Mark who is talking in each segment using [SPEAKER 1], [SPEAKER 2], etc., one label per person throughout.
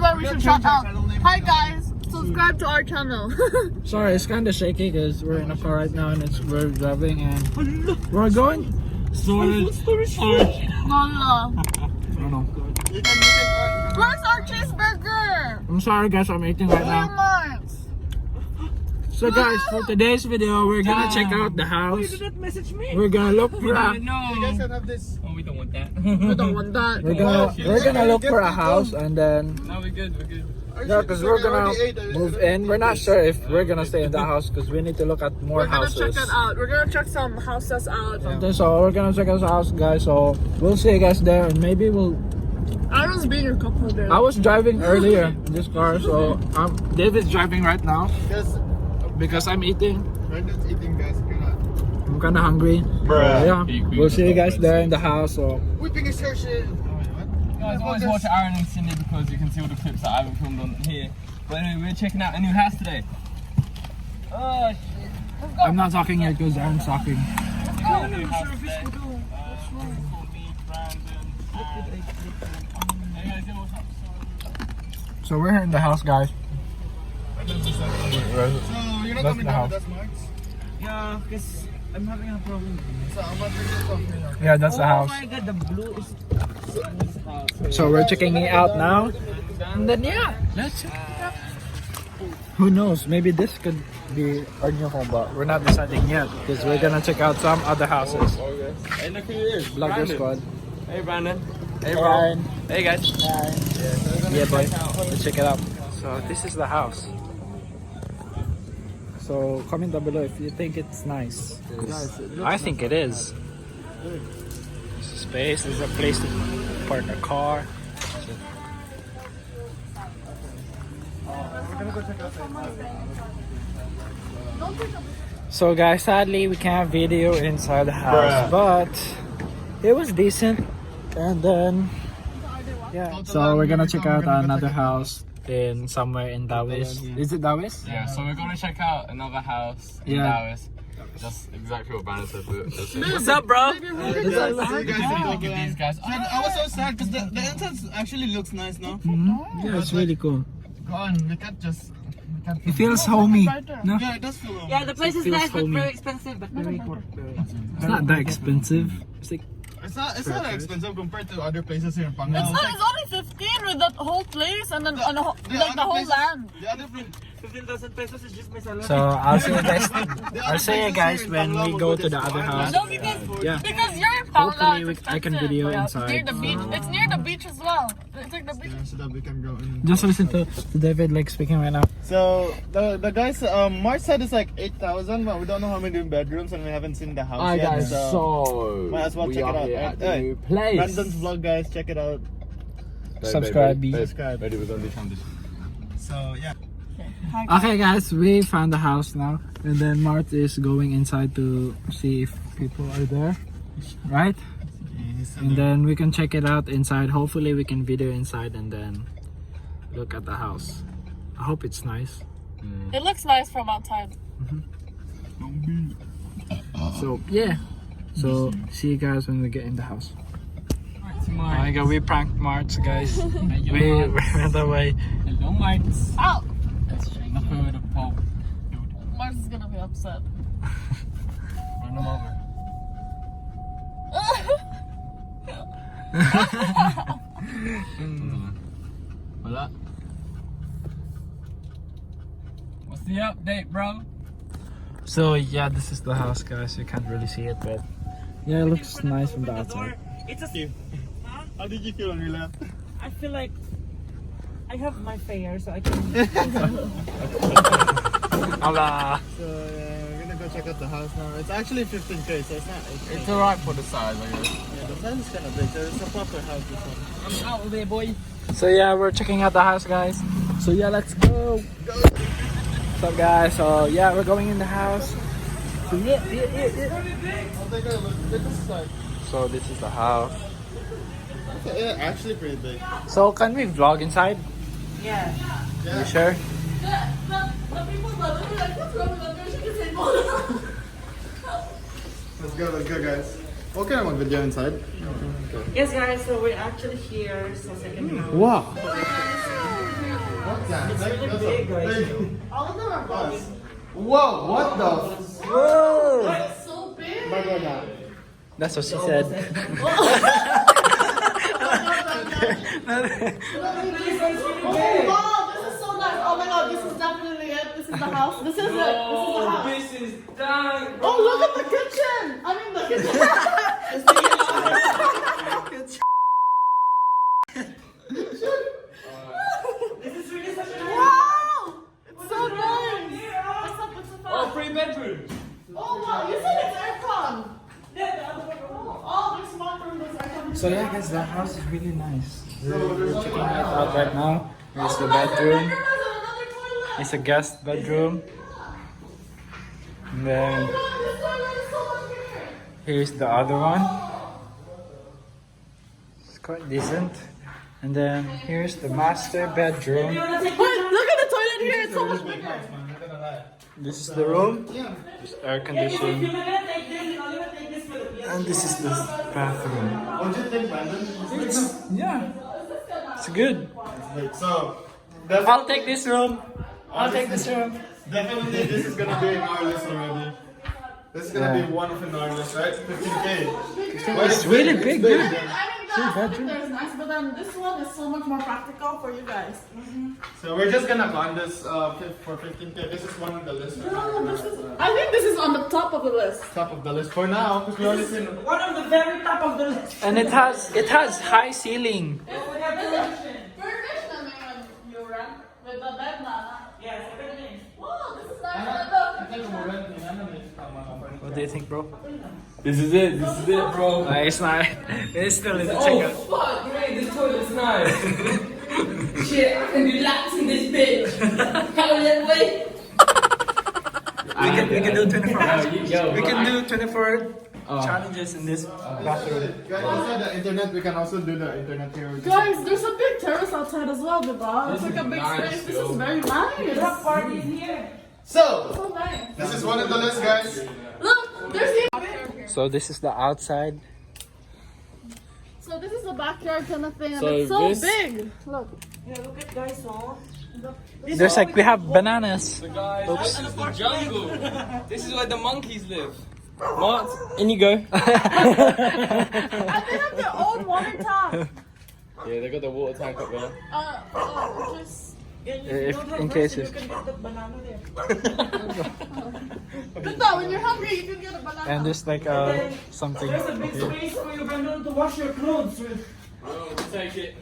[SPEAKER 1] where we should shout out. Hi guys, subscribe to our channel.
[SPEAKER 2] Sorry, it's kind of shaky because we're in a car right now and we're driving and we're going.
[SPEAKER 1] Lala.
[SPEAKER 2] I don't know.
[SPEAKER 1] Where's our cheeseburger?
[SPEAKER 2] I'm sorry guys, I'm eating right now. So guys, for today's video, we're gonna check out the house.
[SPEAKER 3] Did not message me.
[SPEAKER 2] We're gonna look for a.
[SPEAKER 3] No.
[SPEAKER 4] You guys can have this.
[SPEAKER 3] Oh, we don't want that.
[SPEAKER 1] We don't want that.
[SPEAKER 2] We're gonna look for a house and then.
[SPEAKER 3] No, we're good. We're good.
[SPEAKER 2] Yeah, because we're gonna move in. We're not sure if we're gonna stay in the house because we need to look at more houses.
[SPEAKER 1] We're gonna check it out. We're gonna check some houses out.
[SPEAKER 2] Yeah. So we're gonna check out the house, guys. So we'll see you guys there, and maybe we'll.
[SPEAKER 1] Aaron's being your couple there.
[SPEAKER 2] I was driving earlier in this car, so David's driving right now because I'm eating.
[SPEAKER 4] Brandon's eating, guys.
[SPEAKER 2] I'm kind of hungry. Yeah, we'll see you guys there in the house. So.
[SPEAKER 4] Whipping his hair shit.
[SPEAKER 3] Guys, always watch Aaron and Cindy because you can see all the clips that I haven't filmed on here. But anyway, we're checking out a new house today. Oh shit.
[SPEAKER 2] I'm not talking yet because Aaron's talking.
[SPEAKER 3] New house today.
[SPEAKER 2] So we're here in the house, guys.
[SPEAKER 4] So you're not
[SPEAKER 2] That's
[SPEAKER 4] coming
[SPEAKER 2] the
[SPEAKER 4] down
[SPEAKER 2] house.
[SPEAKER 4] with us, Max?
[SPEAKER 3] Yeah, because I'm having a problem.
[SPEAKER 4] So I'm not drinking coffee.
[SPEAKER 2] Yeah, that's the house.
[SPEAKER 3] Oh my god, the blue is.
[SPEAKER 2] So we're checking it out now, and then yeah, let's check it out. Who knows? Maybe this could be our new home, but we're not deciding yet because we're gonna check out some other houses.
[SPEAKER 3] Hey, look who it is.
[SPEAKER 2] Blogger squad.
[SPEAKER 3] Hey, Brandon. Hey,
[SPEAKER 2] Ryan.
[SPEAKER 3] Hey, guys.
[SPEAKER 2] Yeah, boy. Let's check it out. So this is the house. So comment down below if you think it's nice. 'Cause I think it is. There's a space. There's a place to park a car. So guys, sadly we can't video inside the house, but it was decent. And then yeah, so we're gonna check out another house in somewhere in Dawis. Is it Dawis?
[SPEAKER 3] Yeah, so we're gonna check out another house in
[SPEAKER 2] Yeah.
[SPEAKER 3] Dallas. Just exactly what Brandon said.
[SPEAKER 1] What's
[SPEAKER 3] up, bro?
[SPEAKER 4] See you guys
[SPEAKER 3] Look at these guys.
[SPEAKER 4] I was so sad because the entrance actually looks nice now.
[SPEAKER 2] Yeah, it's really cool.
[SPEAKER 4] Go on, we can't just.
[SPEAKER 2] It feels homey. No,
[SPEAKER 4] Yeah, it does feel long.
[SPEAKER 5] Yeah, the place is
[SPEAKER 2] feels
[SPEAKER 5] nice but
[SPEAKER 2] homey.
[SPEAKER 5] very expensive, but very good.
[SPEAKER 2] it's not that expensive. It's like
[SPEAKER 4] It's not that expensive compared to other places here in Pangal.
[SPEAKER 1] It's only 15 with that whole place and then and the whole
[SPEAKER 4] places-
[SPEAKER 1] land.
[SPEAKER 4] The other place.
[SPEAKER 5] 15,000 pesos is just my salary.
[SPEAKER 2] so. I'll see you guys when we go to the other house.
[SPEAKER 1] No, because
[SPEAKER 2] Yeah.
[SPEAKER 1] you're in Paula.
[SPEAKER 2] Hopefully
[SPEAKER 1] It's
[SPEAKER 2] I can
[SPEAKER 1] expensive.
[SPEAKER 2] video
[SPEAKER 1] Yeah,
[SPEAKER 2] inside.
[SPEAKER 1] It's near the beach. It's near the beach as well. It's like the beach.
[SPEAKER 4] Yeah, so that we can go in.
[SPEAKER 2] Just listen to David like speaking right now.
[SPEAKER 4] So the guys, Mark said it's like 8,000, but we don't know how many bedrooms and we haven't seen the house yet. So might as well check it out. Right? Hey,
[SPEAKER 3] place.
[SPEAKER 4] Brandon's vlog, guys, check it out.
[SPEAKER 2] Subscribe.
[SPEAKER 4] Subscribe.
[SPEAKER 3] Ready, we're gonna do transition.
[SPEAKER 4] So yeah.
[SPEAKER 2] Okay guys, we found the house now, and then Mart is going inside to see if people are there, right? And then we can check it out inside. Hopefully we can video inside and then look at the house. I hope it's nice.
[SPEAKER 1] It looks nice from outside.
[SPEAKER 2] So yeah, so see you guys when we get in the house. Oh my god, we pranked Marts, guys. we went away.
[SPEAKER 3] Hello, mates.
[SPEAKER 1] Ow!
[SPEAKER 3] Look over the pole.
[SPEAKER 1] Mars is gonna be upset.
[SPEAKER 3] Run them over. Wala. What's the update, bro?
[SPEAKER 2] So yeah, this is the house, guys. You can't really see it, but yeah, it looks nice from the outside.
[SPEAKER 5] It's a.
[SPEAKER 4] How did you feel when we left?
[SPEAKER 5] I feel like I have my fare, so I can.
[SPEAKER 2] Hola.
[SPEAKER 4] So we're gonna go check out the house now. It's actually 15K, so it's not.
[SPEAKER 3] It's alright for the size, I guess.
[SPEAKER 4] Yeah, the size is kind of big. So it's a proper house. This one.
[SPEAKER 3] I'm out of there, boy.
[SPEAKER 2] So yeah, we're checking out the house, guys. So yeah, let's go. What's up, guys? So yeah, we're going in the house. So yeah.
[SPEAKER 4] I'll take a look. Look at this side.
[SPEAKER 2] So this is the house.
[SPEAKER 4] It's actually pretty big.
[SPEAKER 2] So can we vlog inside?
[SPEAKER 5] Yeah.
[SPEAKER 2] You sure?
[SPEAKER 4] Let's go, guys. Okay, I'm on video inside.
[SPEAKER 5] Yes, guys. So we're actually here. So second house.
[SPEAKER 2] Wow.
[SPEAKER 4] It's
[SPEAKER 5] really big, guys.
[SPEAKER 1] All of them are big.
[SPEAKER 4] Whoa, what the?
[SPEAKER 2] Whoa!
[SPEAKER 1] It's so big.
[SPEAKER 2] That's what she said.
[SPEAKER 1] Oh wow, this is so nice. Oh my god, this is definitely it. This is the house. This is it. This is the house.
[SPEAKER 3] This is done.
[SPEAKER 1] Oh, look at the kitchen. I mean the kitchen.
[SPEAKER 5] This is really such a nice.
[SPEAKER 1] Wow! It's so nice. What's up? What's up?
[SPEAKER 3] Oh, 3 bedrooms.
[SPEAKER 1] Oh wow, you said it's aircon.
[SPEAKER 5] Yeah, the other one.
[SPEAKER 1] Oh, there's smart room. There's aircon.
[SPEAKER 2] So yeah, guys, the house is really nice. We're
[SPEAKER 4] there's
[SPEAKER 2] checking it
[SPEAKER 4] also-
[SPEAKER 2] out right now. Here's the
[SPEAKER 1] Oh, my God,
[SPEAKER 2] bedroom.
[SPEAKER 1] there's another toilet.
[SPEAKER 2] It's a guest bedroom. And then
[SPEAKER 1] Oh, this toilet is so much bigger.
[SPEAKER 2] here's the other one. It's quite decent. And then here's the master bedroom.
[SPEAKER 1] Wait, look at the toilet here. It's so much bigger.
[SPEAKER 2] This is the room. There's air
[SPEAKER 5] You're
[SPEAKER 2] conditioning.
[SPEAKER 5] gonna take this, you're gonna take this for the
[SPEAKER 2] And this is the bathroom.
[SPEAKER 4] What do you think, Brandon?
[SPEAKER 2] Yeah, it's good.
[SPEAKER 4] So,
[SPEAKER 2] I'll take this room. I'll take this room.
[SPEAKER 4] definitely this is gonna be in our list already. This is gonna
[SPEAKER 2] Yeah.
[SPEAKER 4] be one of in our list, right? 15K.
[SPEAKER 2] It's really big, dude.
[SPEAKER 1] I mean, the aspect there is nice, but then this one is so much more practical for you guys.
[SPEAKER 4] So we're just gonna con this for 15K. This is one of the list. Right?
[SPEAKER 1] No, this is. I think this is on the top of the list.
[SPEAKER 4] Top of the list for now, because we already seen.
[SPEAKER 5] One of the very top of the list.
[SPEAKER 2] And it has high ceiling.
[SPEAKER 5] We have television.
[SPEAKER 1] Furnished na naman, you rent with the bed na.
[SPEAKER 5] Yes, everything.
[SPEAKER 1] Wow, this is nice. Look.
[SPEAKER 2] What do you think, bro?
[SPEAKER 3] This is it. This is it, bro.
[SPEAKER 2] It's not. It's still in the
[SPEAKER 3] Oh,
[SPEAKER 2] checkout.
[SPEAKER 3] fuck, great. This toilet's nice. Shit, I can relax in this bitch.
[SPEAKER 2] We can do 24 hours.
[SPEAKER 3] Yo,
[SPEAKER 2] We can do 24 challenges in this bathroom.
[SPEAKER 4] Guys, also the internet, we can also do the internet here.
[SPEAKER 1] Guys, there's a big terrace outside as well, diba? It's like a big
[SPEAKER 3] nice,
[SPEAKER 1] space. This
[SPEAKER 3] yo.
[SPEAKER 1] is very
[SPEAKER 5] We have
[SPEAKER 1] nice.
[SPEAKER 5] parties here.
[SPEAKER 4] So,
[SPEAKER 1] So nice.
[SPEAKER 4] this is one of the list, guys.
[SPEAKER 1] Look, there's the.
[SPEAKER 2] So this is the outside.
[SPEAKER 1] So this is the backyard kind of thing, and
[SPEAKER 3] So
[SPEAKER 1] it's so
[SPEAKER 3] this-
[SPEAKER 1] big. Look.
[SPEAKER 5] Yeah, look at guys, oh.
[SPEAKER 2] There's like we have bananas.
[SPEAKER 3] So guys, this is the jungle. This is where the monkeys live. Mart, in you go.
[SPEAKER 1] And they have their own water tap.
[SPEAKER 3] Yeah, they got the water tank up there.
[SPEAKER 1] Just.
[SPEAKER 5] Yeah, you
[SPEAKER 2] If-
[SPEAKER 5] don't have
[SPEAKER 2] in
[SPEAKER 5] rice,
[SPEAKER 2] cases.
[SPEAKER 5] you can get that banana there.
[SPEAKER 1] But no, when you're hungry, you can get a banana.
[SPEAKER 2] And there's like something.
[SPEAKER 5] There's a big space for you, Brandon, to wash your clothes with.
[SPEAKER 3] We'll take it.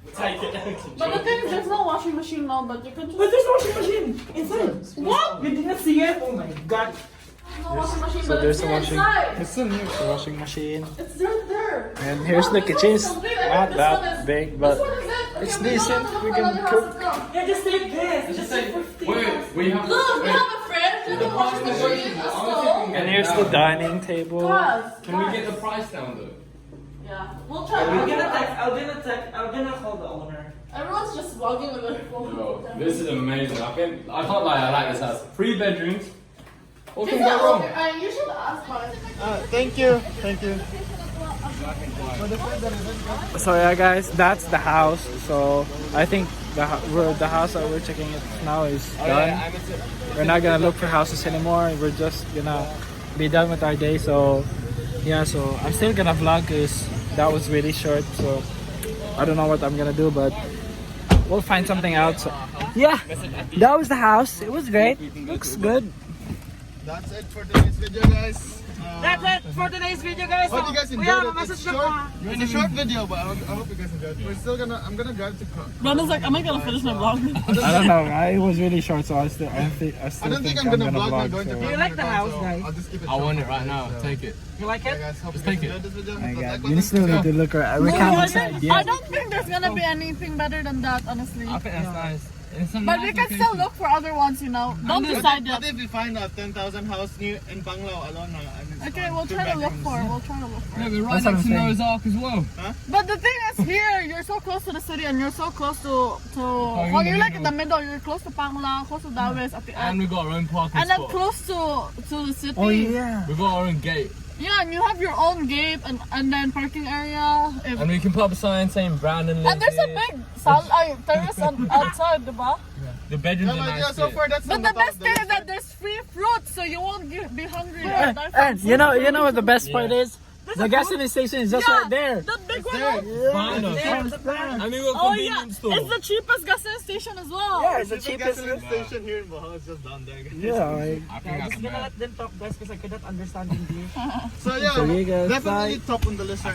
[SPEAKER 3] We'll take it.
[SPEAKER 1] But the thing is, there's no washing machine now, but you can just.
[SPEAKER 5] But there's washing machine inside.
[SPEAKER 1] What?
[SPEAKER 5] You didn't see it? Oh my god.
[SPEAKER 1] No washing machine,
[SPEAKER 2] So
[SPEAKER 1] but
[SPEAKER 2] there's
[SPEAKER 1] it's
[SPEAKER 2] a
[SPEAKER 1] here
[SPEAKER 2] washing.
[SPEAKER 1] inside.
[SPEAKER 2] It's a washing machine.
[SPEAKER 1] It's right there.
[SPEAKER 2] And here's the
[SPEAKER 1] This
[SPEAKER 2] kitchen.
[SPEAKER 1] one's
[SPEAKER 2] It's
[SPEAKER 1] so big. I
[SPEAKER 2] not
[SPEAKER 1] think this one
[SPEAKER 2] that
[SPEAKER 1] is-
[SPEAKER 2] big, but
[SPEAKER 1] This one is it.
[SPEAKER 2] it's
[SPEAKER 1] Okay, we
[SPEAKER 2] decent.
[SPEAKER 1] go to
[SPEAKER 2] We can
[SPEAKER 1] another
[SPEAKER 2] cook.
[SPEAKER 1] house, let's go.
[SPEAKER 5] Yeah, just take this. Just take 50.
[SPEAKER 3] Wait, we have.
[SPEAKER 1] Look, we
[SPEAKER 3] wait.
[SPEAKER 1] have a fridge, we have a washing machine, a stove.
[SPEAKER 2] And here's the dining table.
[SPEAKER 1] Guys,
[SPEAKER 3] Can we get the price down though?
[SPEAKER 1] Yeah, we'll try.
[SPEAKER 5] I'm gonna call the owner.
[SPEAKER 1] Everyone's just vlogging with their phone.
[SPEAKER 3] Bro, this is amazing. I can't lie, I like this house. 3 bedrooms. What
[SPEAKER 1] Is
[SPEAKER 3] can
[SPEAKER 1] it
[SPEAKER 3] go wrong?
[SPEAKER 1] okay? You should ask mine.
[SPEAKER 4] Thank you. Thank you.
[SPEAKER 2] So yeah, guys, that's the house. So I think the house that we're checking it now is done. We're not gonna look for houses anymore. We're just gonna be done with our day. So yeah, so I'm still gonna vlog because that was really short. So I don't know what I'm gonna do, but we'll find something out. So, yeah, that was the house. It was great. Looks good.
[SPEAKER 4] That's it for today's video, guys.
[SPEAKER 5] That's it for today's video, guys.
[SPEAKER 4] Hope you guys
[SPEAKER 5] We
[SPEAKER 4] enjoyed
[SPEAKER 5] have a
[SPEAKER 4] it.
[SPEAKER 5] message
[SPEAKER 4] It's
[SPEAKER 5] na
[SPEAKER 4] short.
[SPEAKER 5] pa.
[SPEAKER 4] It's a short video, but I hope you guys enjoyed it. I'm gonna drive to Cook.
[SPEAKER 1] Brandon's like, am I gonna finish my vlog?
[SPEAKER 2] I don't know. It was really short, so I still
[SPEAKER 4] I don't think I'm gonna vlog. I'm going to
[SPEAKER 5] You like the house, guys?
[SPEAKER 4] I'll just keep it
[SPEAKER 3] I want it right now. Take it.
[SPEAKER 5] You like
[SPEAKER 4] Okay,
[SPEAKER 5] it?
[SPEAKER 4] guys, hope you
[SPEAKER 3] take
[SPEAKER 4] guys
[SPEAKER 3] it.
[SPEAKER 4] enjoyed this video.
[SPEAKER 2] Oh
[SPEAKER 4] Hit
[SPEAKER 2] my
[SPEAKER 4] the
[SPEAKER 2] God.
[SPEAKER 4] like
[SPEAKER 2] We
[SPEAKER 4] button.
[SPEAKER 2] still need to look around. We can't decide
[SPEAKER 1] I
[SPEAKER 2] yet.
[SPEAKER 1] don't think there's gonna be anything better than that, honestly.
[SPEAKER 3] I think that's nice. It's a
[SPEAKER 1] But
[SPEAKER 3] nice
[SPEAKER 1] we can still look for other ones, you know. Don't decide
[SPEAKER 4] What
[SPEAKER 1] yet.
[SPEAKER 4] if we find a 10,000 house new in Panglao alone?
[SPEAKER 1] Okay, we'll try to look for. We'll try to look for.
[SPEAKER 3] Yeah, we're right
[SPEAKER 2] That's what
[SPEAKER 3] next to
[SPEAKER 2] I'm saying.
[SPEAKER 3] Noah's Ark as well.
[SPEAKER 1] But the thing is, here you're so close to the city, and you're so close to.
[SPEAKER 3] you're
[SPEAKER 1] Well,
[SPEAKER 3] in the
[SPEAKER 1] you're like in the
[SPEAKER 3] middle.
[SPEAKER 1] middle. You're close to Panglao, close to Dawes at the
[SPEAKER 3] And
[SPEAKER 1] end,
[SPEAKER 3] we got our own parking
[SPEAKER 1] and then
[SPEAKER 3] spot.
[SPEAKER 1] close to the city.
[SPEAKER 2] Oh yeah.
[SPEAKER 3] We got our own gate.
[SPEAKER 1] Yeah, and you have your own gate and then parking area. If,
[SPEAKER 3] And we can put up a sign saying Brandon lives
[SPEAKER 1] and there's a
[SPEAKER 3] here.
[SPEAKER 1] big terrace outside, diba?
[SPEAKER 3] The bedrooms
[SPEAKER 4] Yeah,
[SPEAKER 3] are
[SPEAKER 4] but
[SPEAKER 3] nice.
[SPEAKER 4] yeah, so
[SPEAKER 3] too.
[SPEAKER 4] far that's
[SPEAKER 1] But
[SPEAKER 4] on
[SPEAKER 1] the
[SPEAKER 4] top of
[SPEAKER 1] best thing is that there's free fruit, so you won't be hungry.
[SPEAKER 2] And you know what the best part is? The gasoline station is just right there.
[SPEAKER 1] The big one.
[SPEAKER 4] there.
[SPEAKER 3] Fine, I mean, we're
[SPEAKER 1] Oh yeah,
[SPEAKER 3] convenience store.
[SPEAKER 1] it's the cheapest gas station as well.
[SPEAKER 2] Yeah, it's the
[SPEAKER 4] There's a
[SPEAKER 2] cheapest.
[SPEAKER 4] gasoline station here in Baja. It's just down there. Guys.
[SPEAKER 2] Yeah, like,
[SPEAKER 3] I think
[SPEAKER 5] I'm
[SPEAKER 3] that's
[SPEAKER 5] just gonna
[SPEAKER 3] bad.
[SPEAKER 5] let them talk, guys, because I cannot understand English.
[SPEAKER 4] So yeah,
[SPEAKER 2] So you guys
[SPEAKER 4] definitely
[SPEAKER 2] like-
[SPEAKER 4] top on the list.